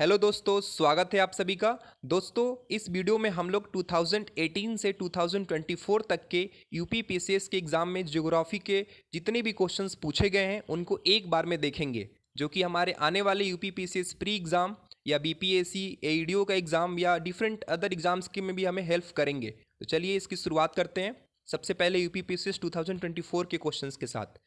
Hello दोस्तों, स्वागत है आप सभी का। दोस्तों, इस वीडियो में हम लोग 2018 से 2024 तक के यूपी पीसीएस के एग्ज़ाम में ज्योग्राफी के जितने भी क्वेश्चंस पूछे गए हैं उनको एक बार में देखेंगे, जो कि हमारे आने वाले यूपी पीसीएस प्री एग्ज़ाम या बीपीएससी एईडीओ का एग्ज़ाम या डिफरेंट अदर एग्ज़ाम्स के में भी हमें हेल्प करेंगे। तो चलिए इसकी शुरुआत करते हैं। सबसे पहले यूपी पीसीएस 2024 के क्वेश्चंस के साथ।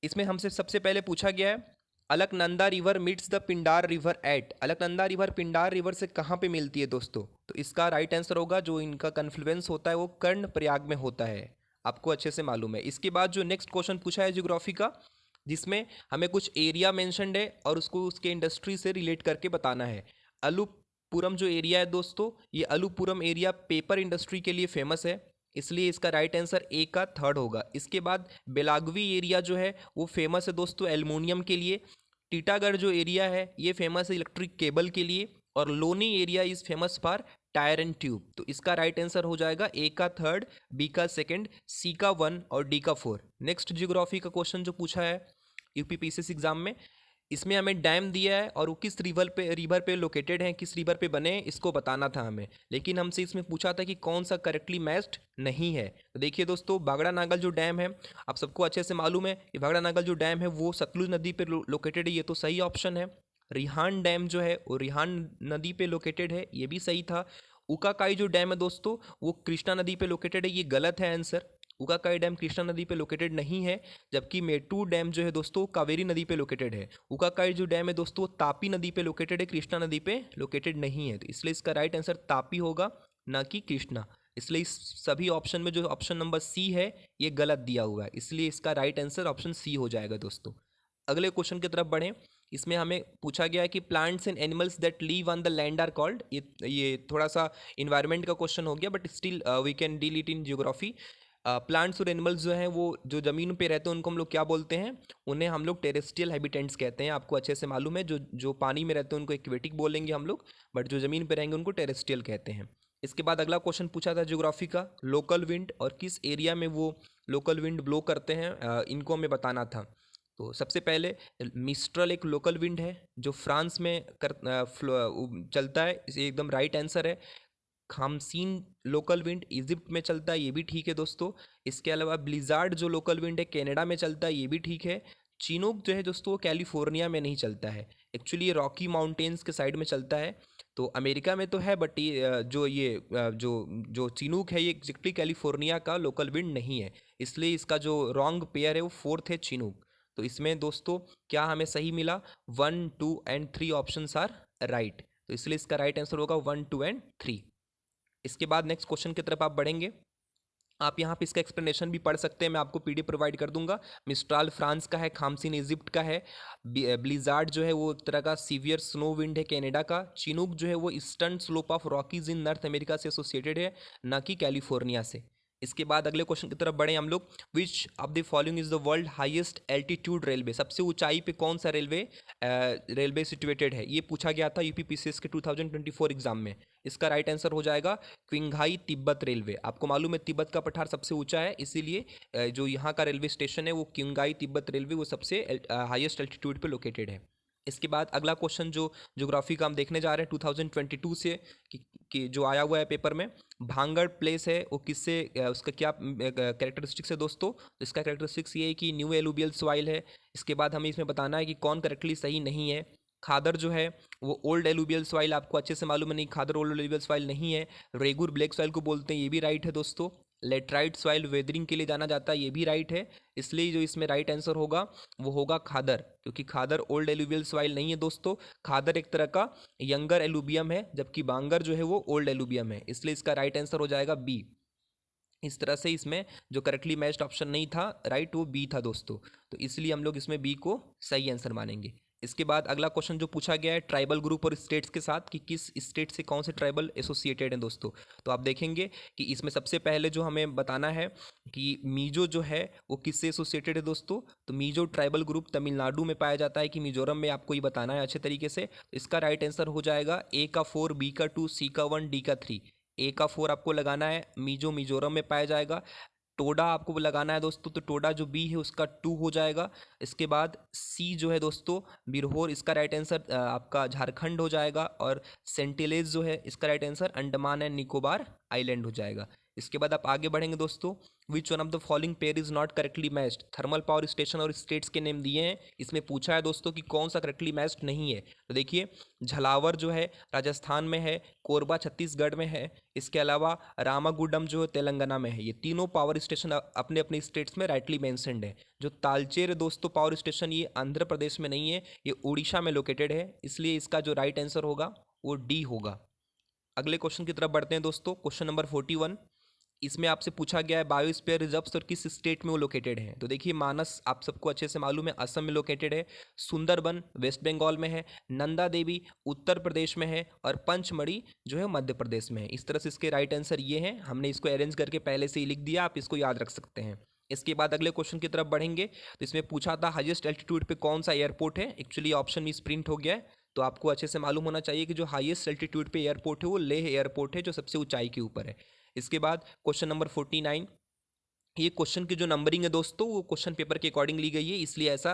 इसमें हमसे सबसे पहले पूछा गया है, Alaknanda river meets the Pindar river eight. Alaknanda river Pindar river से कहाँ पे मिलती है दोस्तों? तो इसका राइट आंसर होगा, जो इनका कन्फ्लुएंस होता है वो कर्ण प्रयाग में होता है। आपको अच्छे से मालूम है। इसके बाद जो नेक्स्ट क्वेश्चन पूछा है ज्योग्राफी का, जिसमें हमें कुछ एरिया मेंशनड है और उसको उसके इंडस्ट्री से रिलेट करके बताना है। अलुपुरम जो एरिया है दोस्तों, ये अलुपुरम एरिया पेपर इंडस्ट्री के लिए फेमस है, इसलिए इसका राइट आंसर ए का थर्ड होगा। इसके बाद बेलागवी एरिया जो है वो फेमस है दोस्तों एल्युमिनियम के लिए। टीटागढ़ जो एरिया है ये फेमस है इलेक्ट्रिक केबल के लिए। और Loni area is famous for tyre and tube. तो इसका राइट आंसर हो जाएगा ए का थर्ड, बी का सेकंड, सी का वन और डी का फोर। नेक्स्ट ज्योग्राफी का क्वेश्चन जो पूछा है यूपी पीसीएस एग्जाम में, इसमें हमें डैम दिया है और वो किस रिवर पे लोकेटेड है, किस रिवर पे बने हैं, इसको बताना था हमें। लेकिन हमसे इसमें पूछा था कि कौन सा करेक्टली मैच्ड नहीं है। तो देखिए दोस्तों, भाखड़ा नागल जो डैम है, आप सबको अच्छे से मालूम है कि भाखड़ा नागल जो डैम है वो सतलुज नदी पे लोकेटेड है, ये तो सही ऑप्शन है। रिहान डैम जो है वो रिहान नदी पे लोकेटेड है, ये भी सही था। उकाकाई जो डैम है दोस्तों वो कृष्णा नदी पे लोकेटेड है, ये गलत है आंसर। उकाकाई डैम कृष्णा नदी पे लोकेटेड नहीं है। जबकि मेटू डैम जो है दोस्तों कावेरी नदी पे लोकेटेड है। उकाकाई जो डैम है दोस्तों तापी नदी पे लोकेटेड है, कृष्णा नदी पे लोकेटेड नहीं है। तो इसलिए इसका राइट आंसर तापी होगा, ना कि कृष्णा। इसलिए इस सभी ऑप्शन में जो ऑप्शन नंबर सी है ये गलत दिया हुआ है, इसलिए इसका राइट आंसर ऑप्शन सी हो जाएगा दोस्तों। अगले क्वेश्चन की तरफ बढ़ें। इसमें हमें पूछा गया है कि plants and animals that live on the land are called. ये थोड़ा सा इन्वायरमेंट का क्वेश्चन हो गया, but still we can deal it in geography. Plants और एनिमल्स जो हैं वो जो ज़मीन पे रहते हैं उनको हम लोग क्या बोलते हैं? उन्हें हम लोग टेरेस्ट्रियल हैबिटेंट्स कहते हैं। आपको अच्छे से मालूम है, जो जो पानी में रहते हैं उनको एक्वेटिक बोलेंगे हम लोग, बट जो ज़मीन पे रहेंगे उनको टेरेस्ट्रियल कहते हैं। इसके बाद अगला क्वेश्चन पूछा था ज्योग्राफी का, लोकल विंड और किस एरिया में वो लोकल विंड ब्लो करते हैं, इनको हमें बताना था। तो सबसे पहले मिस्ट्रल एक लोकल विंड है जो फ्रांस में चलता है, ये एकदम राइट आंसर है। खामसीन लोकल विंड इजिप्ट में चलता है, ये भी ठीक है दोस्तों। इसके अलावा ब्लिजार्ड जो लोकल विंड है कनाडा में चलता है, ये भी ठीक है। चिनूक जो है दोस्तों वो कैलिफोर्निया में नहीं चलता है, एक्चुअली ये रॉकी माउंटेन्स के साइड में चलता है। तो अमेरिका में तो है, बट जो जो चिनूक है ये एग्जैक्टली कैलिफोर्निया का लोकल विंड नहीं है, इसलिए इसका जो रॉन्ग पेयर है वो फोर्थ है चिनूक। तो इसमें दोस्तों क्या हमें सही मिला? 1, 2 एंड 3 ऑप्शन आर राइट। तो इसलिए इसका राइट आंसर होगा 1, 2 एंड 3। इसके बाद नेक्स्ट क्वेश्चन की तरफ आप बढ़ेंगे। आप यहाँ पे इसका एक्सप्लेनेशन भी पढ़ सकते हैं, मैं आपको पीडीएफ प्रोवाइड कर दूंगा। मिस्ट्राल फ्रांस का है, खामसिन इजिप्ट का है, ब्लिजार्ड जो है वो एक तरह का सीवियर स्नो विंड है कनाडा का, चिनूक जो है वो eastern slope of Rockies in north America से एसोसिएटेड है, ना कि कैलिफोर्निया से। इसके बाद अगले क्वेश्चन की तरफ बढ़े हम लोग। विच of the following is the world highest altitude railway? सबसे ऊंचाई पे कौन सा रेलवे सिचुएटेड है, ये पूछा गया था यूपी पीसीएस के 2024 एग्जाम में। इसका राइट आंसर हो जाएगा क्विंघाई तिब्बत रेलवे। आपको मालूम है तिब्बत का पठार सबसे ऊंचा है, इसीलिए जो यहाँ का रेलवे स्टेशन है वो क्विंघाई तिब्बत रेलवे वो सबसे हाईएस्ट एल्टीट्यूड पे लोकेटेड है। इसके बाद अगला क्वेश्चन जो ज्योग्राफी का हम देखने जा रहे हैं 2022 से कि जो आया हुआ है पेपर में, भांगड़ प्लेस है वो किससे उसका क्या कैरेक्टरिस्टिक्स है दोस्तों? तो इसका कैरेक्टरिस्टिक्स ये है कि न्यू एलुबियल सॉइल है। इसके बाद हमें इसमें बताना है कि कौन करेक्टली सही नहीं है। खादर जो है वो ओल्ड एलुबियल सॉइल, आपको अच्छे से मालूम है, नहीं खादर ओल्ड एलुबियल सॉइल नहीं है। रेगुर ब्लैक सॉइल को बोलते हैं, ये भी राइट है दोस्तों। लेटराइट सॉइल वेदरिंग के लिए जाना जाता है, ये भी राइट है। इसलिए जो इसमें राइट आंसर होगा वो होगा खादर, क्योंकि खादर ओल्ड एलुबियल सॉइल नहीं है दोस्तों। खादर एक तरह का यंगर एलुबियम है, जबकि बांगर जो है वो ओल्ड एलुबियम है, इसलिए इसका राइट आंसर हो जाएगा बी। इस तरह से इसमें जो करेक्टली मैच्ड ऑप्शन नहीं था राइट वो बी था दोस्तों, तो इसलिए हम लोग इसमें बी को सही आंसर मानेंगे। इसके बाद अगला क्वेश्चन जो पूछा गया है ट्राइबल ग्रुप और स्टेट्स के साथ, कि किस स्टेट से कौन से ट्राइबल एसोसिएटेड हैं दोस्तों। तो आप देखेंगे कि इसमें सबसे पहले जो हमें बताना है कि मीजो जो है वो किससे एसोसिएटेड है दोस्तों। तो मीजो ट्राइबल ग्रुप तमिलनाडु में पाया जाता है कि मिजोरम में, आपको ये बताना है अच्छे तरीके से। तो इसका राइट आंसर हो जाएगा ए का 4, बी का 2, सी का 1, डी का 3। ए का 4 आपको लगाना है, मिजोरम में पाया जाएगा। टोडा आपको लगाना है दोस्तों, तो टोडा जो बी है उसका 2 हो जाएगा। इसके बाद सी जो है दोस्तों बिरहोर, इसका राइट आंसर आपका झारखंड हो जाएगा। और सेंटिलेज जो है इसका right answer Andaman and Nicobar island हो जाएगा। इसके बाद आप आगे बढ़ेंगे दोस्तों, विच one of the following pair is not correctly matched. Thermal power station और स्टेट्स के नेम दिए हैं, इसमें पूछा है दोस्तों कि कौन सा करेक्टली मैच्ड नहीं है। तो देखिए झलावर जो है राजस्थान में है, कोरबा छत्तीसगढ़ में है, इसके अलावा रामागुडम जो है तेलंगाना में है। ये तीनों पावर स्टेशन अपने अपने स्टेट्स में राइटली मेंशन्ड है। जो तालचेर दोस्तों पावर स्टेशन ये आंध्र प्रदेश में नहीं है, ये उड़ीसा में लोकेटेड है, इसलिए इसका जो राइट आंसर होगा वो डी होगा। अगले क्वेश्चन की तरफ बढ़ते हैं दोस्तों, क्वेश्चन नंबर 41। इसमें आपसे पूछा गया है बायोस्फीयर रिजर्व्स और किस स्टेट में वो लोकेटेड है। तो देखिए मानस आप सबको अच्छे से मालूम है असम में लोकेटेड है, सुंदरबन वेस्ट बंगाल में है, नंदा देवी उत्तर प्रदेश में है और पंचमढ़ी जो है मध्य प्रदेश में है। इस तरह से इसके राइट आंसर ये हैं, हमने इसको अरेंज करके पहले से ही लिख दिया, आप इसको याद रख सकते हैं। इसके बाद अगले क्वेश्चन की तरफ बढ़ेंगे, तो इसमें पूछा था हाईएस्ट एल्टीट्यूड पे कौन सा एयरपोर्ट है। एक्चुअली ऑप्शन मिस प्रिंट हो गया है, तो आपको अच्छे से मालूम होना चाहिए कि जो हाईएस्ट एल्टीट्यूड पे एयरपोर्ट है वो लेह एयरपोर्ट है, जो सबसे ऊंचाई के ऊपर है। इसके बाद क्वेश्चन नंबर 49, ये क्वेश्चन की जो नंबरिंग है दोस्तों वो क्वेश्चन पेपर के अकॉर्डिंग ली गई है, इसलिए ऐसा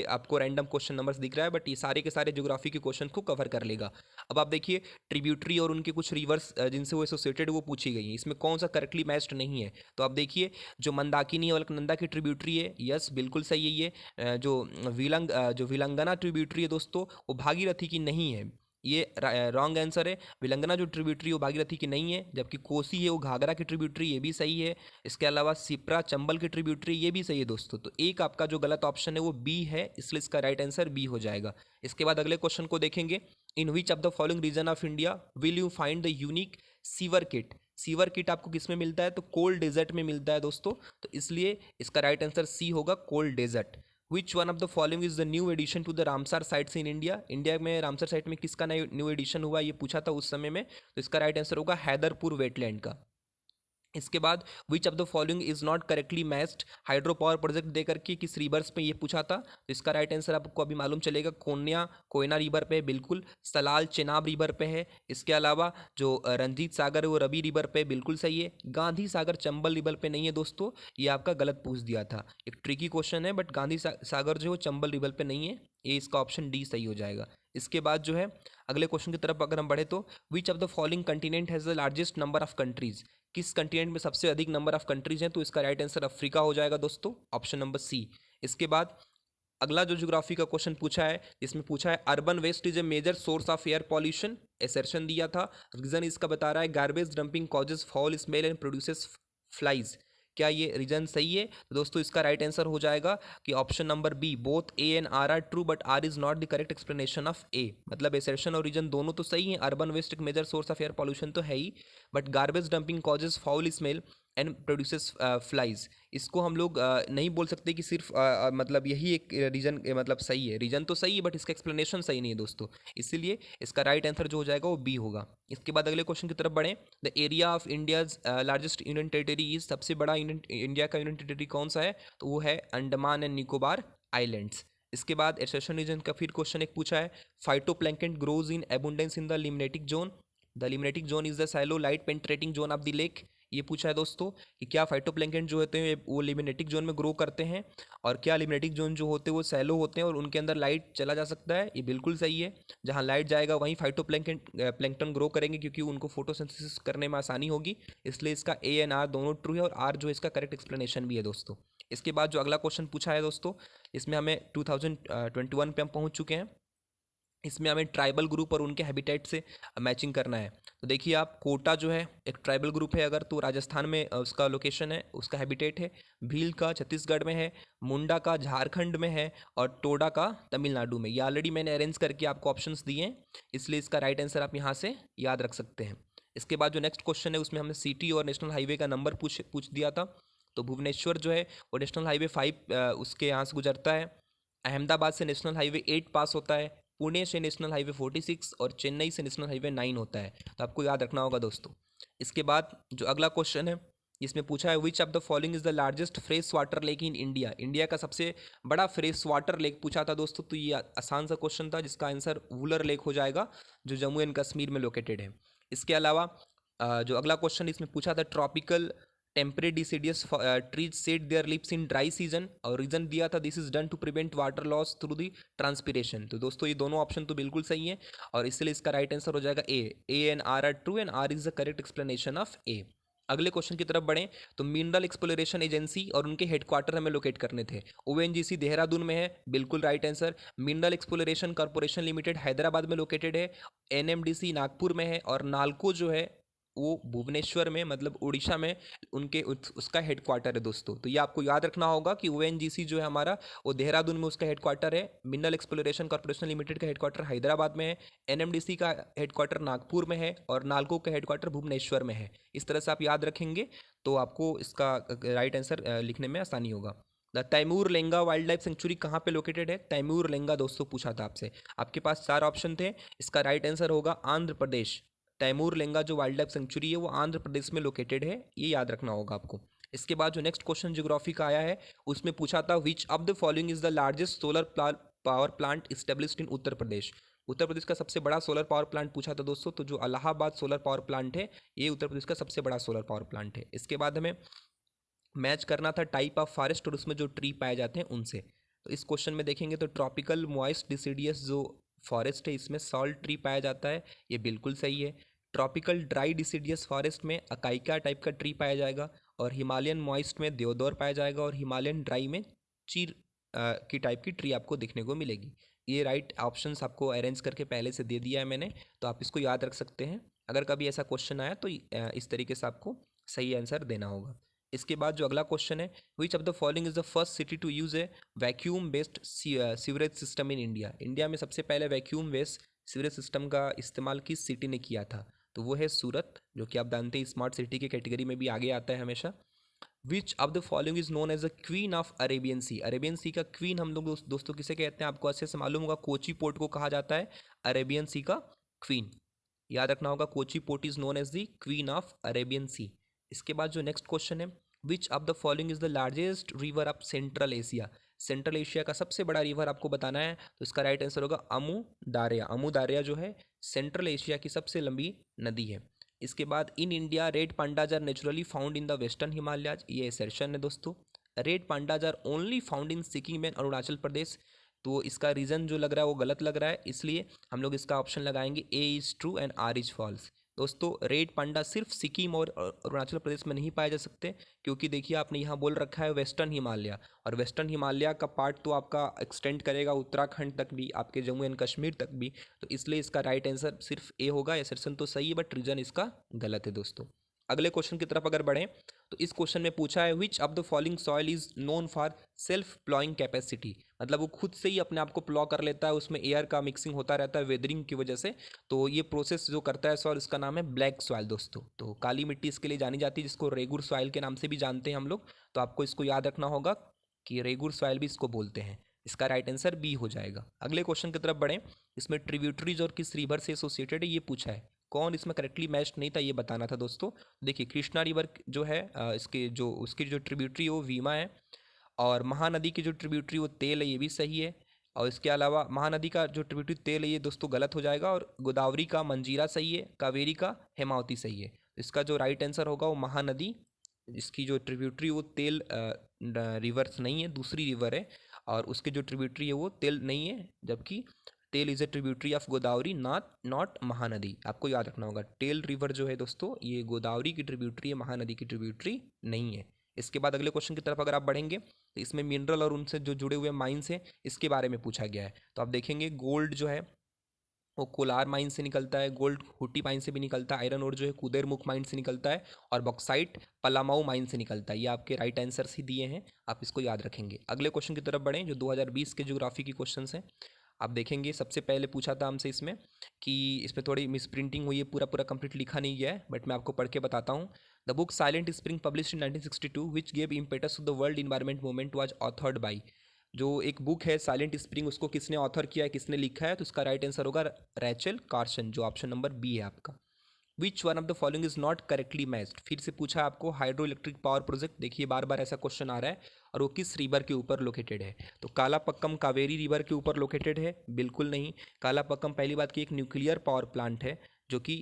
आपको रैंडम क्वेश्चन नंबर्स दिख रहा है, बट ये सारे के सारे ज्योग्राफी के क्वेश्चन को कवर कर लेगा। अब आप देखिए ट्रिब्यूटरी और उनके कुछ रिवर्स जिनसे वो एसोसिएटेड वो पूछी गई है, इसमें कौन सा करेक्टली मैच्ड नहीं है। तो आप देखिए जो मंदाकिनी और अलकनंदा की ट्रिब्यूटरी है, यस बिल्कुल सही है ये। जो विलंगना ट्रिब्यूटरी है दोस्तों वो भागीरथी की नहीं है, ये रॉन्ग आंसर है। विलंगना जो ट्रिब्यूटरी वो भागीरथी की नहीं है, जबकि कोसी है वो घाघरा की ट्रिब्यूटरी, ये भी सही है। इसके अलावा सिप्रा चंबल की ट्रिब्यूटरी ये भी सही है दोस्तों। तो एक आपका जो गलत ऑप्शन है वो बी है, इसलिए इसका राइट आंसर बी हो जाएगा। इसके बाद अगले क्वेश्चन को देखेंगे, in which of the following region of India will you find the unique sewer kit. Sewer kit आपको किस में मिलता है, तो कोल्ड डेजर्ट में मिलता है दोस्तों, तो इसलिए इसका राइट आंसर सी होगा, cold desert. Which one of the following is the new addition to the Ramsar sites in India. India में रामसर साइट में किसका न्यू एडिशन हुआ ये पूछा था उस समय में, तो इसका राइट आंसर होगा हैदरपुर वेटलैंड का। इसके बाद विच of the following is not correctly matched. Hydro power project देकर के किस रिवर्स पे ये पूछा था, तो इसका राइट आंसर आपको अभी मालूम चलेगा, कोयना रिवर पे बिल्कुल, सलाल चेनाब रिवर पे है। इसके अलावा जो रंजीत सागर है वो रवि रिवर पे बिल्कुल सही है। गांधी सागर चंबल रिवर पे नहीं है दोस्तों, ये आपका गलत पूछ दिया था, एक ट्रिकी क्वेश्चन है, बट गांधी सागर जो है चंबल रिवर पे नहीं है, ये इसका ऑप्शन डी सही हो जाएगा। इसके बाद जो है अगले क्वेश्चन की तरफ अगर हम बढ़े तो विच of the following continent has the largest number of countries. किस कंटिनेंट में सबसे अधिक नंबर ऑफ कंट्रीज हैं, तो इसका राइट आंसर अफ्रीका हो जाएगा दोस्तों, ऑप्शन नंबर सी। इसके बाद अगला जो ज्योग्राफी का क्वेश्चन पूछा है, इसमें पूछा है urban waste is a major source of air pollution. Assertion दिया था, रीजन इसका बता रहा है garbage dumping causes foul smell and produces flies. क्या ये रीजन सही है, तो दोस्तों इसका राइट आंसर हो जाएगा कि option number B, both A and R are true but R is not the correct explanation of A. मतलब एसर्शन और रीजन दोनों तो सही है, अर्बन वेस्ट एक major source of air pollution तो है ही, but garbage dumping causes foul smell and produces flies, इसको हम लोग नहीं बोल सकते कि सिर्फ मतलब यही एक रीजन मतलब सही है। रीजन तो सही है बट इसका एक्सप्लेनेशन सही नहीं है दोस्तों, इसीलिए इसका राइट आंसर जो हो जाएगा वो बी होगा। इसके बाद अगले क्वेश्चन की तरफ बढ़ें, the area of India's largest union territory is, सबसे बड़ा इंडिया का यूनियन टेरिटरी कौन सा है, तो वो है अंडमान एंड निकोबार आइलैंड्स। इसके बाद एसेशन रीजन का फिर क्वेश्चन एक पूछा है, phytoplankton grows in abundance in the limnetic zone. The limnetic zone is the shallow light penetrating zone of the lake. ये पूछा है दोस्तों कि क्या फाइटोप्लैंक्टन जो होते हैं वो लिमिनेटिक जोन में ग्रो करते हैं, और क्या लिमिनेटिक जोन जो होते हैं वो सैलो होते हैं और उनके अंदर लाइट चला जा सकता है। ये बिल्कुल सही है, जहाँ लाइट जाएगा वहीं फाइटोप्लैंक्टन ग्रो करेंगे, क्योंकि उनको फोटोसिंथेसिस करने में आसानी होगी, इसलिए इसका ए एंड आर दोनों ट्रू है, और आर जो इसका करेक्ट एक्सप्लेनेशन भी है दोस्तों। इसके बाद जो अगला क्वेश्चन पूछा है दोस्तों, इसमें हमें 2021 पे हम पहुँच चुके हैं। इसमें हमें ट्राइबल ग्रुप और उनके हैबिटेट से मैचिंग करना है। तो देखिए आप, कोटा जो है एक ट्राइबल ग्रुप है, अगर तो राजस्थान में उसका लोकेशन है, उसका हैबिटेट है। भील का छत्तीसगढ़ में है, मुंडा का झारखंड में है, और टोडा का तमिलनाडु में। ये ऑलरेडी मैंने अरेंज करके आपको ऑप्शंस दिए हैं, इसलिए इसका राइट आंसर आप यहाँ से याद रख सकते हैं। इसके बाद जो नेक्स्ट क्वेश्चन है उसमें हमने सिटी और नेशनल हाईवे का नंबर पूछ दिया था। तो भुवनेश्वर जो है वो नेशनल हाईवे 5 उसके यहाँ से गुजरता है। अहमदाबाद से नेशनल हाईवे 8 पास होता है। पुणे से नेशनल हाईवे 46 और चेन्नई से नेशनल हाईवे 9 होता है, तो आपको याद रखना होगा दोस्तों। इसके बाद जो अगला क्वेश्चन है इसमें पूछा है which of the following is the largest fresh water lake in India. India का सबसे बड़ा फ्रेश वाटर लेक पूछा था दोस्तों, तो ये आसान सा क्वेश्चन था, जिसका आंसर वुलर लेक हो जाएगा, जो जम्मू एंड कश्मीर में लोकेटेड है। इसके अलावा जो अगला क्वेश्चन इसमें पूछा था, tropical temperate deciduous trees shed their leaves in dry season, और रीजन दिया था this is done to prevent water loss through the transpiration. तो दोस्तों ये दोनों ऑप्शन तो बिल्कुल सही है, और इसलिए इसका राइट आंसर हो जाएगा A and R are true and R is the correct explanation of A. अगले क्वेश्चन की तरफ बढ़ें तो मिनरल एक्सप्लोरेशन एजेंसी और उनके हेडक्वार्टर हमें लोकेट करने थे। ओएनजीसी देहरादून में है, बिल्कुल right answer. Mineral exploration corporation limited Hyderabad में लोकेटेड है, एनएमडीसी नागपुर में है, और नालको जो है वो भुवनेश्वर में मतलब उड़ीसा में उनके उसका हेडक्वार्टर है दोस्तों। तो ये आपको याद रखना होगा कि ओएनजीसी जो है हमारा वो देहरादून में उसका हेडक्वार्टर है, मिनरल एक्सप्लोरेशन कॉर्पोरेशन लिमिटेड का हेडक्वार्टर हैदराबाद में है, एनएमडीसी का हेडक्वार्टर नागपुर में है, और नालको का हेडक्वार्टर भुवनेश्वर में है। इस तरह से आप याद रखेंगे तो आपको इसका राइट आंसर लिखने में आसानी होगा। द तैमूर लेंगा वाइल्ड लाइफ सेंचुरी कहाँ पे लोकेटेड है? तैमूर लेंगा दोस्तों पूछा था आपसे, आपके पास 4 ऑप्शन थे, इसका राइट आंसर होगा आंध्र प्रदेश। तैमूर लेंगा जो वाइल्ड लाइफ सेंचुरी है वो आंध्र प्रदेश में लोकेटेड है, ये याद रखना होगा आपको। इसके बाद जो नेक्स्ट क्वेश्चन ज्योग्राफी का आया है उसमें पूछा था which of the following is the largest solar power plant established in Uttar Pradesh. Uttar Pradesh का सबसे बड़ा सोलर पावर प्लांट पूछा था दोस्तों, तो जो इलाहाबाद सोलर पावर प्लांट है ये उत्तर प्रदेश का सबसे बड़ा सोलर पावर प्लांट है। इसके बाद हमें मैच करना था टाइप ऑफ फॉरेस्ट और उसमें जो ट्री पाए जाते हैं उनसे। तो इस क्वेश्चन में देखेंगे तो ट्रॉपिकल मॉइस्ट डिसीडियस जो फॉरेस्ट है इसमें सॉल्ट ट्री पाया जाता है, ये बिल्कुल सही है। ट्रॉपिकल ड्राई डिसीडियस फॉरेस्ट में अकाइका टाइप का ट्री पाया जाएगा, और हिमालयन मॉइस्ट में देवदार पाया जाएगा, और हिमालयन ड्राई में चीर की टाइप की ट्री आपको देखने को मिलेगी। ये राइट ऑप्शंस आपको अरेंज करके पहले से दे दिया है मैंने, तो आप इसको याद रख सकते हैं। अगर कभी ऐसा क्वेश्चन आया तो इस तरीके से आपको सही आंसर देना होगा। इसके बाद जो अगला क्वेश्चन है which of the following is the first city to use a vacuum based sewerage system in India. India में सबसे पहले वैक्यूम बेस्ड सीवरेज सिस्टम का इस्तेमाल किस सिटी ने किया था? तो वो है सूरत, जो कि आप जानते हैं स्मार्ट सिटी की कैटेगरी में भी आगे आता है हमेशा। Which of the following is known as the queen of Arabian Sea. Arabian Sea का क्वीन हम लोग दोस्तों किसे कहते हैं? आपको अच्छे से मालूम होगा, कोची पोर्ट को कहा जाता है अरेबियन सी का क्वीन। याद रखना होगा, Kochi port is known as the queen of Arabian Sea. इसके बाद जो नेक्स्ट क्वेश्चन है which of the following is the largest river of Central Asia. Central Asia का सबसे बड़ा रिवर आपको बताना है, तो इसका राइट आंसर होगा अमू दारिया। अमू दारिया जो है सेंट्रल एशिया की सबसे लंबी नदी है। इसके बाद in India red pandas are naturally found in the western Himalayas, ये एसर्शन है दोस्तों। Red pandas are only found in Sikkim and Arunachal Pradesh, तो इसका रीज़न जो लग रहा है वो गलत लग रहा है, इसलिए हम लोग इसका ऑप्शन लगाएंगे A is true and R is false. दोस्तों रेड पांडा सिर्फ सिक्किम और अरुणाचल प्रदेश में नहीं पाए जा सकते, क्योंकि देखिए आपने यहाँ बोल रखा है वेस्टर्न हिमालय, और वेस्टर्न हिमालय का पार्ट तो आपका एक्सटेंड करेगा उत्तराखंड तक भी, आपके जम्मू एंड कश्मीर तक भी, तो इसलिए इसका राइट आंसर सिर्फ ए होगा। एसर्शन तो सही है बट रीजन इसका गलत है दोस्तों। अगले क्वेश्चन की तरफ अगर बढ़ें तो इस क्वेश्चन में पूछा है which of the following soil is known for self ploughing capacity, मतलब वो खुद से ही अपने आप को प्लॉ कर लेता है, उसमें एयर का मिक्सिंग होता रहता है वेदरिंग की वजह से, तो ये प्रोसेस जो करता है सॉइल इसका नाम है ब्लैक सॉइल दोस्तों। तो काली मिट्टी इसके लिए जानी जाती है, जिसको रेगुर सॉइल के नाम से भी जानते हैं हम लोग, तो आपको इसको याद रखना होगा कि रेगुर सॉइल भी इसको बोलते हैं। इसका राइट आंसर बी हो जाएगा। अगले क्वेश्चन की तरफ बढ़ें, इसमें ट्रिब्यूटरीज और किस रिवर से एसोसिएटेड है ये पूछा है, कौन इसमें करेक्टली मैच नहीं था ये बताना था दोस्तों। देखिए कृष्णा रिवर जो है इसके जो उसकी जो ट्रिब्यूटरी है वो वीमा है, और महानदी की जो ट्रिब्यूटरी वो तेल है, ये भी सही है। और इसके अलावा महानदी का जो ट्रिब्यूटरी तेल है ये दोस्तों गलत हो जाएगा, और गोदावरी का मंजीरा सही है, कावेरी का हेमावती सही है। इसका जो राइट आंसर होगा वो महानदी, इसकी जो ट्रिब्यूटरी वो तेल रिवर्स नहीं है, दूसरी रिवर है, और उसके जो ट्रिब्यूटरी है वो तेल नहीं है, जबकि Tel is a tributary of Godavari not Mahanadi. आपको याद रखना होगा टेल रिवर जो है दोस्तों ये गोदावरी की ट्रिब्यूटरी है, महानदी की ट्रिब्यूटरी नहीं है। इसके बाद अगले क्वेश्चन की तरफ अगर आप बढ़ेंगे तो इसमें मिनरल और उनसे जो जुड़े हुए माइंस हैं इसके बारे में पूछा गया है। तो आप देखेंगे गोल्ड जो है वो कोलार माइन से निकलता है, गोल्ड हुट्टी माइन से भी निकलता है, आयरन और जो है कुदेरमुख माइन से निकलता है, और बॉक्साइट पलामाऊ माइन से निकलता है। ये आपके राइट आंसर्स ही दिए हैं, आप इसको याद रखेंगे। अगले क्वेश्चन की तरफ बढ़ें जो 2020 के ज्योग्राफी की क्वेश्चन हैं। आप देखेंगे सबसे पहले पूछा था हमसे इसमें कि इसमें थोड़ी मिस प्रिंटिंग हुई है, पूरा पूरा कंप्लीट लिखा नहीं गया है, बट मैं आपको पढ़ के बताता हूँ। The book Silent Spring published in 1962 which gave impetus to the world environment movement was authored by. जो एक बुक है साइलेंट स्प्रिंग उसको किसने ऑथर किया है, किसने लिखा है, तो इसका राइट आंसर होगा रैचल कार्सन, जो ऑप्शन नंबर बी है आपका। विच one of the following is not correctly matched, फिर से पूछा आपको हाइड्रो इलेक्ट्रिक पावर प्रोजेक्ट, देखिए बार बार ऐसा क्वेश्चन आ रहा है, और वो किस रिवर के ऊपर लोकेटेड है। तो कालापक्कम कावेरी रिवर के ऊपर लोकेटेड है, बिल्कुल नहीं। कालापक्कम पहली बात की एक न्यूक्लियर पावर प्लांट है जो कि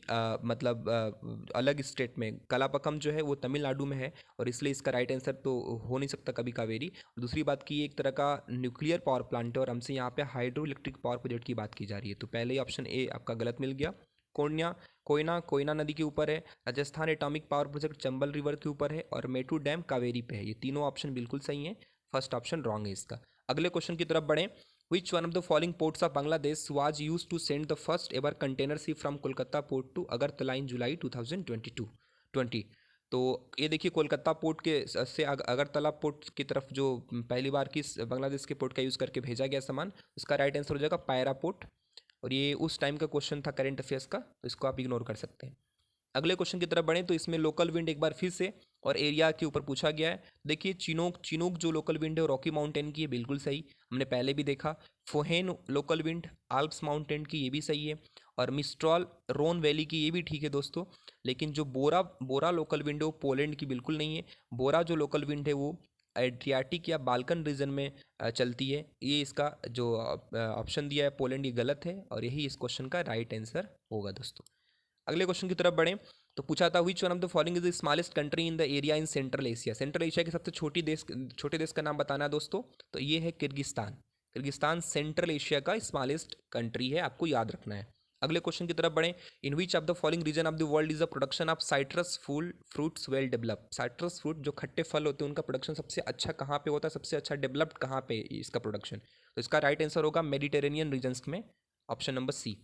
अलग स्टेट में, कलापकम जो है वो तमिलनाडु में है, और इसलिए इसका राइट आंसर तो हो नहीं सकता कभी कावेरी। दूसरी बात की, एक तरह का न्यूक्लियर पावर प्लांट है और हमसे यहाँ पे हाइड्रो इलेक्ट्रिक पावर प्रोजेक्ट की बात की जा रही है, तो पहले ही ऑप्शन ए आपका गलत मिल गया। कोयना नदी के ऊपर है, Rajasthan atomic power project Chambal river के ऊपर है, और मेटू डैम कावेरी पे है। ये तीनों ऑप्शन बिल्कुल सही हैं, फर्स्ट ऑप्शन रॉन्ग है इसका। अगले क्वेश्चन की तरफ बढ़ें। Which one of the following ports of Bangladesh was used to send the first ever container ship from Kolkata port to Agartala in July 2022? तो ये देखिए, कोलकाता पोर्ट के से अगरतला पोर्ट की तरफ जो पहली बार किस बांग्लादेश के पोर्ट का यूज़ करके भेजा गया सामान, उसका राइट आंसर हो जाएगा पायरा पोर्ट। और ये उस टाइम का क्वेश्चन था करेंट अफेयर्स का, तो इसको आप इग्नोर कर सकते हैं। अगले क्वेश्चन की तरफ बढ़ें तो इसमें लोकल विंड एक बार फिर से और एरिया के ऊपर पूछा गया है। देखिए, चिनूक जो लोकल विंड है वो रॉकी माउंटेन की है, बिल्कुल सही, हमने पहले भी देखा। फोहेन लोकल विंड आल्प्स माउंटेन की, ये भी सही है। और मिस्ट्रॉल रोन वैली की, ये भी ठीक है दोस्तों। लेकिन जो बोरा लोकल विंड है वो पोलैंड की बिल्कुल नहीं है। बोरा जो लोकल विंड है वो एड्रियाटिक या बाल्कन रीजन में चलती है। ये इसका जो ऑप्शन दिया है पोलैंड, ये गलत है, और यही इस क्वेश्चन का राइट आंसर होगा दोस्तों। अगले क्वेश्चन की तरफ बढ़ें तो पूछा था विच one of the following is the smallest country in the area in central Asia. Central Asia के सबसे छोटे देश का नाम बताना है दोस्तों, तो ये है किर्गिस्तान। किर्गिस्तान सेंट्रल एशिया का स्मॉलेस्ट कंट्री है, आपको याद रखना है। अगले क्वेश्चन की तरफ बढ़ें। In which of the following region of the world is the production of citrus fruits well developed. Citrus fruit जो खट्टे फल होते हैं उनका प्रोडक्शन सबसे अच्छा कहाँ पे होता है, सबसे अच्छा डेवलप्ड कहाँ पे इसका प्रोडक्शन, तो इसका राइट आंसर होगा मेडिटेरेनियन रीजन्स में, ऑप्शन नंबर सी,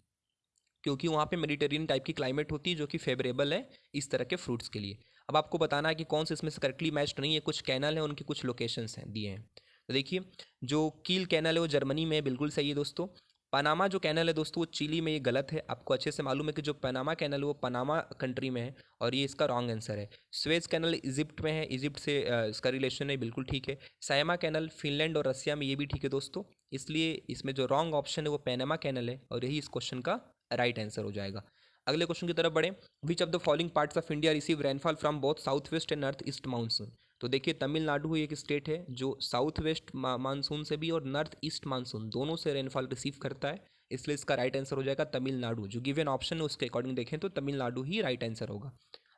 क्योंकि वहाँ पे मेडिटेरियन टाइप की क्लाइमेट होती है जो कि फेवरेबल है इस तरह के फ्रूट्स के लिए। अब आपको बताना है कि कौन से इसमें से करेक्टली मैच्ड नहीं है। कुछ कैनल है, उनकी कुछ लोकेशंस हैं दिए हैं। तो देखिए, जो कील कैनल है वो जर्मनी में है, बिल्कुल सही है दोस्तों। पनामा जो कैनल है दोस्तों वो चिली में, ये गलत है। आपको अच्छे से मालूम है कि जो पनामा कैनल है वो पनामा कंट्री में है, और ये इसका रॉन्ग आंसर है। स्वेज कैनल इजिप्ट में है, इजिप्ट से इसका रिलेशन है, बिल्कुल ठीक है। सायमा कैनल फिनलैंड और रसिया में, ये भी ठीक है दोस्तों। इसलिए इसमें जो रॉन्ग ऑप्शन है वो पैनामा कैनल है, और यही इस क्वेश्चन का राइट आंसर हो जाएगा। अगले क्वेश्चन की तरफ बढ़े। विच of the following parts of India receive rainfall from both south west and north east monsoon. तो देखिए, तमिलनाडु एक स्टेट है जो साउथ वेस्ट मानसून से भी और नॉर्थ ईस्ट मानसून दोनों से रेनफॉल रिसीव करता है, इसलिए इसका राइट आंसर हो जाएगा तमिलनाडु। जो गिवन ऑप्शन है उसके अकॉर्डिंग देखें तो तमिलनाडु ही राइट आंसर होगा।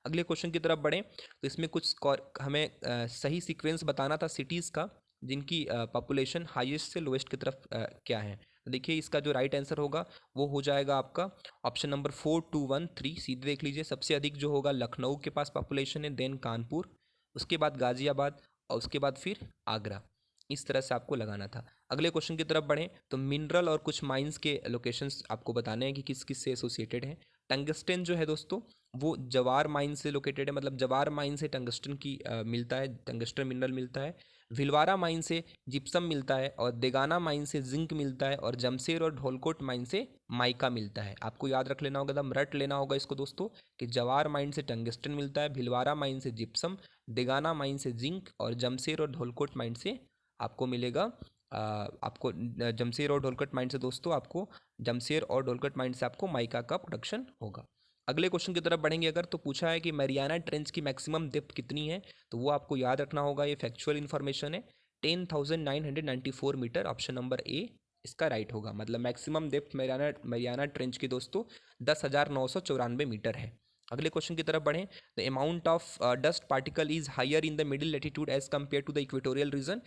अगले क्वेश्चन की तरफ बढ़ें तो इसमें कुछ हमें सही सीक्वेंस बताना था सिटीज़ का जिनकी पॉपुलेशन हाईएस्ट से लोएस्ट की तरफ क्या है। तो देखिए, इसका जो राइट आंसर होगा वो हो जाएगा आपका ऑप्शन नंबर 4 2 1 3। सीधे देख लीजिए, सबसे अधिक जो होगा लखनऊ के पास पॉपुलेशन है, देन कानपुर, उसके बाद गाजियाबाद, और उसके बाद फिर आगरा। इस तरह से आपको लगाना था। अगले क्वेश्चन की तरफ बढ़ें तो मिनरल और कुछ माइंस के लोकेशंस आपको बताने हैं कि किस किस से एसोसिएटेड हैं। टंगस्टन जो है दोस्तों वो जवार माइन से लोकेटेड है, मतलब जवार माइन से टंगस्टन की मिलता है, टंगस्टन मिनरल मिलता है। भिलवारा माइन से जिप्सम मिलता है, और देगाना माइन से जिंक मिलता है, और जमशेर और ढोलकोट माइन से माइका मिलता है। आपको याद रख लेना होगा, एकदम रट लेना होगा इसको दोस्तों, कि जवार माइन से टंगस्टन मिलता है, भिलवारा माइन से जिप्सम, देगाना माइन से जिंक, और जमशेर और ढोलकोट माइन से आपको मिलेगा आपको जमशेर और ढोलकट माइन से दोस्तों आपको जमशेर और ढोलकट माइन से आपको माइका का प्रोडक्शन होगा। अगले क्वेश्चन की तरफ बढ़ेंगे अगर, तो पूछा है कि मैरियाना ट्रेंच की मैक्सिमम डेप्थ कितनी है, तो वो आपको याद रखना होगा, ये फैक्चुअल इन्फॉर्मेशन है। 10,994 मीटर, ऑप्शन नंबर ए इसका राइट होगा। मतलब मैक्सिमम डेप्थ मैरियाना ट्रेंच की दोस्तों 10,994 मीटर है। अगले क्वेश्चन की तरफ बढ़ें, the amount of dust particle is higher in the middle latitude as compare to the equatorial region.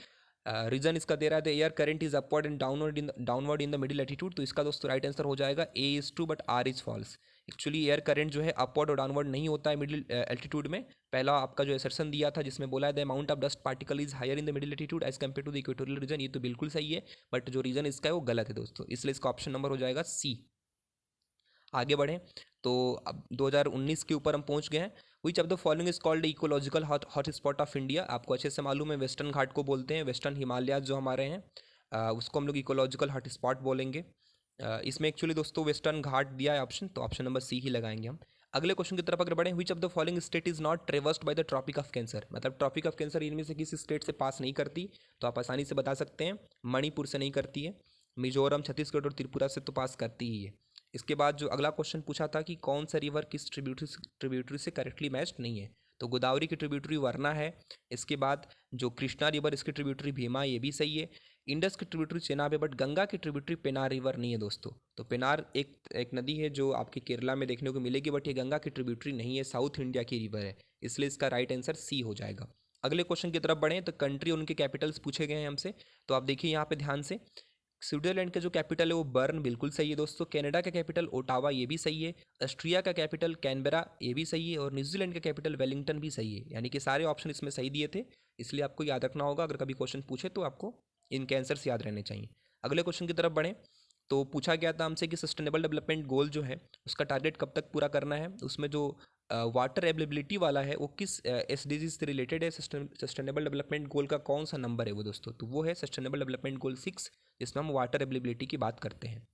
Region इसका दे रहा है the air current is upward and downward in the middle latitude, तो इसका दोस्तों राइट आंसर हो जाएगा A is true but R is false. Actually air current जो है अपवर्ड और डाउनवर्ड नहीं होता है मिडिल एल्टीट्यूड में। पहला आपका जो एसर्शन दिया था जिसमें बोला है the amount of dust particle is higher in the middle latitude as compare to the equatorial region, ये तो बिल्कुल सही है, बट जो रीजन इसका है वो गलत है दोस्तों, इसलिए इसका ऑप्शन नंबर हो जाएगा सी। आगे बढ़ें तो अब 2019 के ऊपर हम पहुंच गए हैं। विच of the following is called ecological hot spot of India. आपको अच्छे से मालूम है वेस्टर्न घाट को बोलते हैं, वेस्टर्न हिमालयाज जो हमारे हैं उसको हम लोग इकोलॉजिकल हॉट स्पॉट बोलेंगे। इसमें एक्चुअली दोस्तों वेस्टर्न घाट दिया है ऑप्शन, तो ऑप्शन नंबर सी ही लगाएंगे हम। अगले क्वेश्चन की तरफ अगर बढ़ें, which of the following state is not traversed by the Tropic of Cancer. मतलब ट्रॉपिक ऑफ कैंसर इनमें से किसी स्टेट से पास नहीं करती, तो आप आसानी से बता सकते हैं मणिपुर से नहीं करती है, मिजोरम छत्तीसगढ़ और त्रिपुरा से तो पास करती ही है। इसके बाद जो अगला क्वेश्चन पूछा था कि कौन सा रिवर किस ट्रिब्यूटरी से करेक्टली मैच्ड नहीं है, तो गोदावरी की ट्रिब्यूटरी वरना है। इसके बाद जो कृष्णा रिवर इसकी ट्रिब्यूटरी भीमा, ये भी सही है। इंडस की ट्रिब्यूटरी चेनाब है, बट गंगा की ट्रिब्यूटरी पेनार रिवर नहीं है दोस्तों। तो पेनार एक नदी है जो आपके केरला में देखने को मिलेगी, बट ये गंगा की ट्रिब्यूटरी नहीं है, साउथ इंडिया की रिवर है, इसलिए इसका राइट आंसर सी हो जाएगा। अगले क्वेश्चन की तरफ बढ़ें तो कंट्री और उनके कैपिटल्स पूछे गए हैं हमसे, तो आप देखिए यहाँ पे ध्यान से। स्विट्जरलैंड का जो कैपिटल है वो बर्न, बिल्कुल सही है दोस्तों। कनाडा का कैपिटल ओटावा, ये भी सही है। ऑस्ट्रिया का कैपिटल कैनबरा, ये भी सही है। और न्यूजीलैंड का कैपिटल वेलिंगटन भी सही है। यानी कि सारे ऑप्शन इसमें सही दिए थे, इसलिए आपको याद रखना होगा। अगर कभी क्वेश्चन पूछे तो आपको इनके आंसर्स याद रहने चाहिए। अगले क्वेश्चन की तरफ बढ़ें तो पूछा गया था हमसे कि सस्टेनेबल डेवलपमेंट गोल जो है उसका टारगेट कब तक पूरा करना है। उसमें जो वाटर अवेलेबिलिटी वाला है वो किस SDG से रिलेटेड है। सस्टेनेबल डेवलपमेंट गोल का कौन सा नंबर है वो दोस्तों, तो वो है सस्टेनेबल डेवलपमेंट गोल 6, जिसमें हम वाटर अवेलेबिलिटी की बात करते हैं।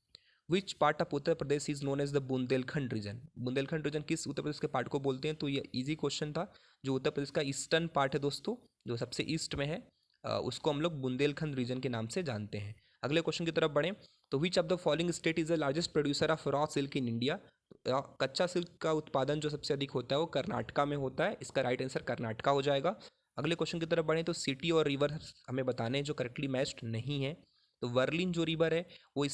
Which part of Uttar Pradesh is known as the Bundelkhand region. Bundelkhand region किस उत्तर प्रदेश के पार्ट को बोलते हैं, तो ये इजी क्वेश्चन था। जो उत्तर प्रदेश का ईस्टर्न पार्ट है दोस्तों, जो सबसे ईस्ट में है, उसको हम लोग बुंदेलखंड रीजन के नाम से जानते हैं। अगले क्वेश्चन की तरफ बढ़ें तो विच of the following state is the largest producer of raw silk in India. कच्चा सिल्क का उत्पादन जो सबसे अधिक होता है वो कर्नाटका में होता है, इसका राइट आंसर कर्नाटका हो जाएगा। अगले क्वेश्चन की तरफ बढ़ें तो सिटी और रिवर हमें बताने हैं जो करेक्टली मैच्ड नहीं है। तो वर्लिन जो रिवर है वो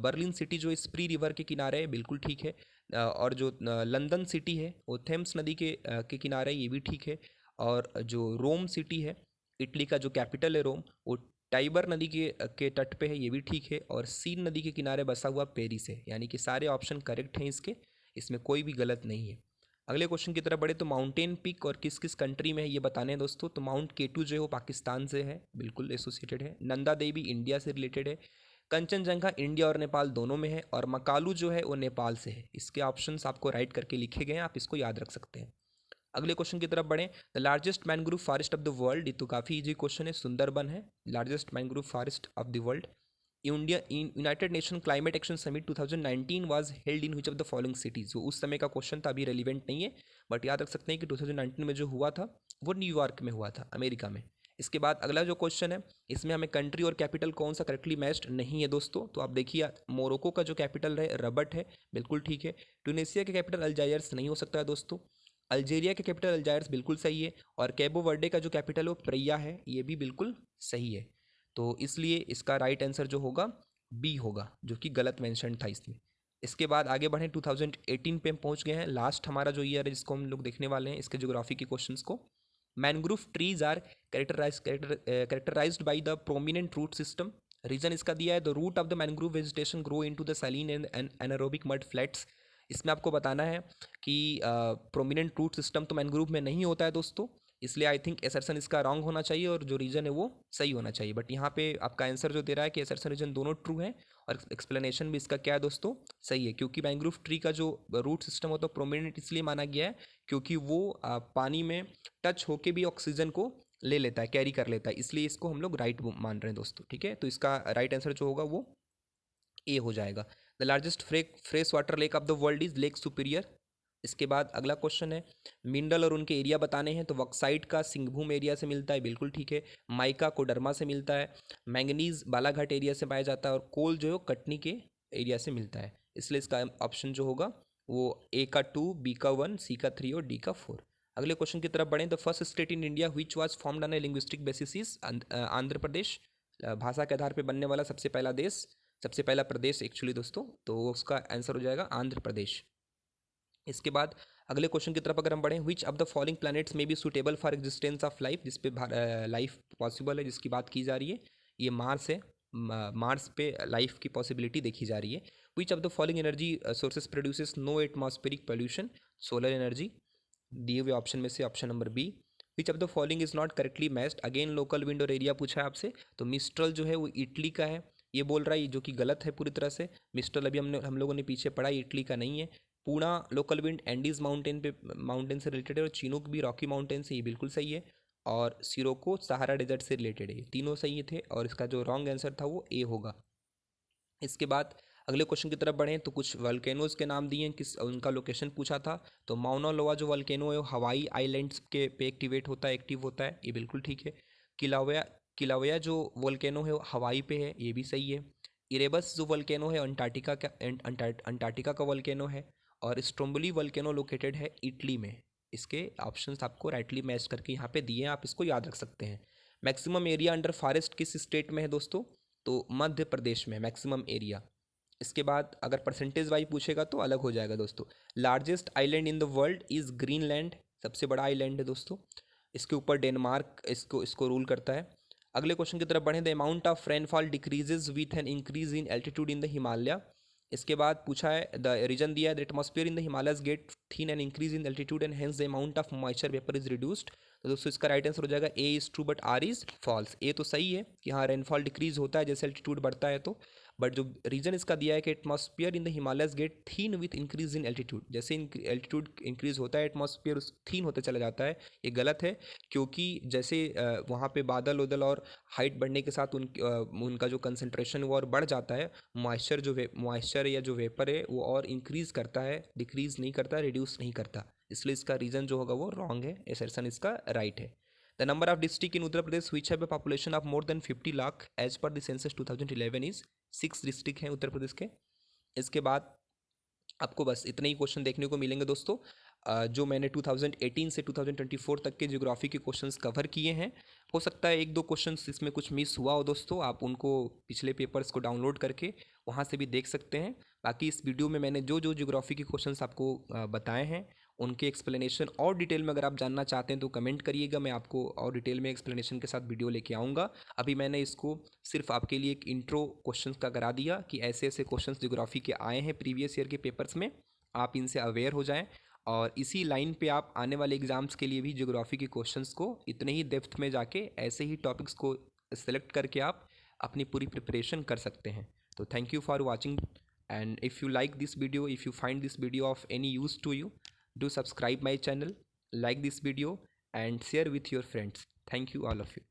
बर्लिन सिटी जो स्प्री रिवर के किनारे है, बिल्कुल ठीक है। और जो लंदन सिटी है वो थेम्स नदी के किनारे है, ये भी ठीक है। और जो रोम सिटी है, इटली का जो कैपिटल है रोम, वो टाइबर नदी के तट पे है, ये भी ठीक है। और सीन नदी के किनारे बसा हुआ पेरिस है। यानी कि सारे ऑप्शन करेक्ट हैं इसके, इसमें कोई भी गलत नहीं है। अगले क्वेश्चन की तरफ बढ़े तो माउंटेन पीक और किस किस कंट्री में है ये बताने हैं दोस्तों। तो माउंट केटू जो है वो पाकिस्तान से है, बिल्कुल एसोसिएटेड है। नंदा देवी इंडिया से रिलेटेड है। कंचनजंगा इंडिया और नेपाल दोनों में है। और मकालू जो है वो नेपाल से है। इसके ऑप्शंस आपको राइट करके लिखे गए हैं, आप इसको याद रख सकते हैं। अगले क्वेश्चन की तरफ बढ़ें। The largest mangrove forest of the world, ये तो काफ़ी इजी क्वेश्चन है, सुंदरबन है largest mangrove forest of the world. India United nation climate action summit 2019 was held in which of the following cities. जो उस समय का क्वेश्चन था, अभी रेलिवेंट नहीं है, बट याद रख सकते हैं कि 2019 में जो हुआ था वो न्यूयॉर्क में हुआ था, अमेरिका में। इसके बाद अगला जो क्वेश्चन है, इसमें हमें कंट्री और कैपिटल कौन सा करेक्टली मैच्ड नहीं है दोस्तों। तो आप देखिए, मोरक्को का जो कैपिटल है रबट है, बिल्कुल ठीक है। ट्यूनीसिया के कैपिटल अल्जायर्स नहीं हो सकता है दोस्तों। अल्जीरिया के कैपिटल अल्जायर्स बिल्कुल सही है। और कैबो वर्डे का जो कैपिटल है वो प्रिया है, ये भी बिल्कुल सही है। तो इसलिए इसका राइट आंसर जो होगा बी होगा, जो कि गलत मेंशन था इसमें। इसके बाद आगे बढ़ें, 2018 पे हम पहुंच गए हैं, लास्ट हमारा जो ईयर है जिसको हम लोग देखने वाले हैं इसके ज्योग्राफी के क्वेश्चंस को। Mangrove trees are characterized by the prominent root system. Reason इसका दिया है, the root of the mangrove vegetation grow into the saline and anaerobic mud flats. इसमें आपको बताना है कि प्रोमिनेंट रूट सिस्टम तो मैनग्रोव में नहीं होता है दोस्तों, इसलिए आई थिंक एसर्सन इसका रॉन्ग होना चाहिए और जो रीजन है वो सही होना चाहिए। बट यहाँ पे आपका आंसर जो दे रहा है कि एसर्सन रीजन दोनों ट्रू है, और एक्सप्लेनेशन भी इसका क्या है दोस्तों, सही है। क्योंकि मैंग्रोव ट्री का जो रूट सिस्टम होता है प्रोमिनेंट इसलिए माना गया है क्योंकि वो पानी में टच होके भी ऑक्सीजन को ले लेता है, कैरी कर लेता है, इसलिए इसको हम लोग राइट मान रहे हैं दोस्तों, ठीक है। तो इसका राइट आंसर जो होगा वो ए हो जाएगा। The largest fresh water lake of the world is lake superior. इसके बाद अगला क्वेश्चन है, मिनरल और उनके एरिया बताने हैं। तो बॉक्साइट का सिंहभूम एरिया से मिलता है, बिल्कुल ठीक है। माइका कोडरमा से मिलता है। मैंगनीज बालाघाट एरिया से पाया जाता है। और कोल जो है कटनी के एरिया से मिलता है, इसलिए इसका ऑप्शन जो होगा वो ए का 2, बी का 1, सी का 3 और डी का 4। अगले क्वेश्चन की तरफ बढ़ें। The first state in India which was formed on a linguistic basis is Andhra Pradesh. भाषा के आधार पर बनने वाला सबसे पहला देश, सबसे पहला प्रदेश एक्चुअली दोस्तों, तो उसका आंसर हो जाएगा आंध्र प्रदेश। इसके बाद अगले क्वेश्चन की तरफ अगर हम बढ़ें, which of the following planets में be suitable for existence of life, जिस पे लाइफ पॉसिबल है, जिसकी बात की जा रही है, ये मार्स है। मार्स पे लाइफ की पॉसिबिलिटी देखी जा रही है। Which of the following energy sources produces no atmospheric pollution, solar energy. दिए हुए ऑप्शन में से option number B. Which of the following is not correctly matched, again local wind और एरिया पूछा है आपसे, तो मिस्ट्रल जो है वो इटली का है, ये बोल रहा है, जो कि गलत है पूरी तरह से। मिस्ट्रल अभी हम लोगों ने पीछे पढ़ा, इटली का नहीं है। Poona local wind Andes mountain से रिलेटेड है। और चिनूक भी रॉकी माउंटेन से, ये बिल्कुल सही है। और सिरोको सहारा डेजर्ट से रिलेटेड है, तीनों सही थे। और इसका जो रॉन्ग आंसर था वो ए होगा। इसके बाद अगले क्वेश्चन की तरफ बढ़ें तो कुछ वल्केनोज के नाम दिए हैं, किस उनका लोकेशन पूछा था। तो माउना लोआ जो वल्केनो है वो हवाई आइलैंड्स के पे एक्टिव होता है, ये बिल्कुल ठीक है। किलावया किलावया जो वोल्केनो है वो हवाई पे है, ये भी सही है। इरेबस जो वोल्केनो है अंटार्कटिका का वोल्केनो है। और स्ट्रोम्बोली वोल्केनो लोकेटेड है इटली में। इसके ऑप्शंस आपको राइटली मैच करके यहाँ पे दिए हैं, आप इसको याद रख सकते हैं। मैक्सिमम एरिया अंडर फॉरेस्ट किस स्टेट में है दोस्तों? तो मध्य प्रदेश में मैक्सिमम एरिया। इसके बाद अगर परसेंटेज वाइज पूछेगा तो अलग हो जाएगा दोस्तों। Largest island in the world is Greenland, सबसे बड़ा आइलैंड है दोस्तों। इसके ऊपर डेनमार्क इसको रूल करता है। अगले क्वेश्चन की तरफ बढ़ें। The amount of rainfall decreases with an increase in altitude in the Himalaya. इसके बाद पूछा है, द रीजन दिया है, the atmosphere in the Himalayas get thin and increase in altitude and hence the amount of moisture vapour is reduced. तो दोस्तों इसका right answer हो जाएगा A is true but R is false. A तो सही है कि हाँ रेनफॉल डिक्रीज होता है जैसे एल्टीट्यूड बढ़ता है तो, बट जो रीजन इसका दिया है कि atmosphere in the Himalayas get thin with increase in altitude, जैसे एल्टीट्यूड इंक्रीज होता है एटमॉस्फेयर थीन होते चला जाता है, ये गलत है। क्योंकि जैसे वहाँ पे बादल उदल और हाइट बढ़ने के साथ उनका जो कंसनट्रेशन वो और बढ़ जाता है, मॉइस्चर या जो वेपर है वो और इंक्रीज करता है, डिक्रीज नहीं करता, रिड्यूस नहीं करता। इसलिए इसका रीजन जो होगा वो रॉन्ग है, एसर्शन इसका राइट है। The number of district in Uttar Pradesh which have a population of more than 50 lakh as per the census 2011 is 6 district हैं उत्तर प्रदेश के। इसके बाद आपको बस इतने ही क्वेश्चन देखने को मिलेंगे दोस्तों। जो मैंने 2018 से 2024 तक के ज्योग्राफी के क्वेश्चंस कवर किए हैं। हो सकता है एक दो क्वेश्चंस इसमें कुछ मिस हुआ हो दोस्तों, आप उनको पिछले पेपर्स को डाउनलोड करके वहाँ से भी देख सकते हैं। बाकी इस वीडियो में मैंने जो जो ज्योग्राफी के क्वेश्चंस आपको बताए हैं उनके एक्सप्लेनेशन और डिटेल में अगर आप जानना चाहते हैं तो कमेंट करिएगा, मैं आपको और डिटेल में एक्सप्लेनेशन के साथ वीडियो लेके आऊँगा। अभी मैंने इसको सिर्फ आपके लिए एक इंट्रो क्वेश्चंस का करा दिया कि ऐसे ऐसे क्वेश्चंस ज्योग्राफी के आए हैं प्रीवियस ईयर के पेपर्स में, आप इनसे अवेयर हो जाएं। और इसी लाइन पे आप आने वाले एग्जाम्स के लिए भी ज्योग्राफी के क्वेश्चंस को इतने ही डेप्थ में जाके ऐसे ही टॉपिक्स को सेलेक्ट करके आप अपनी पूरी प्रिपरेशन कर सकते हैं। तो thank you for watching, and if you like this video, if you find this video of any use to you, do subscribe my channel, like this video and share with your friends. Thank you all of you.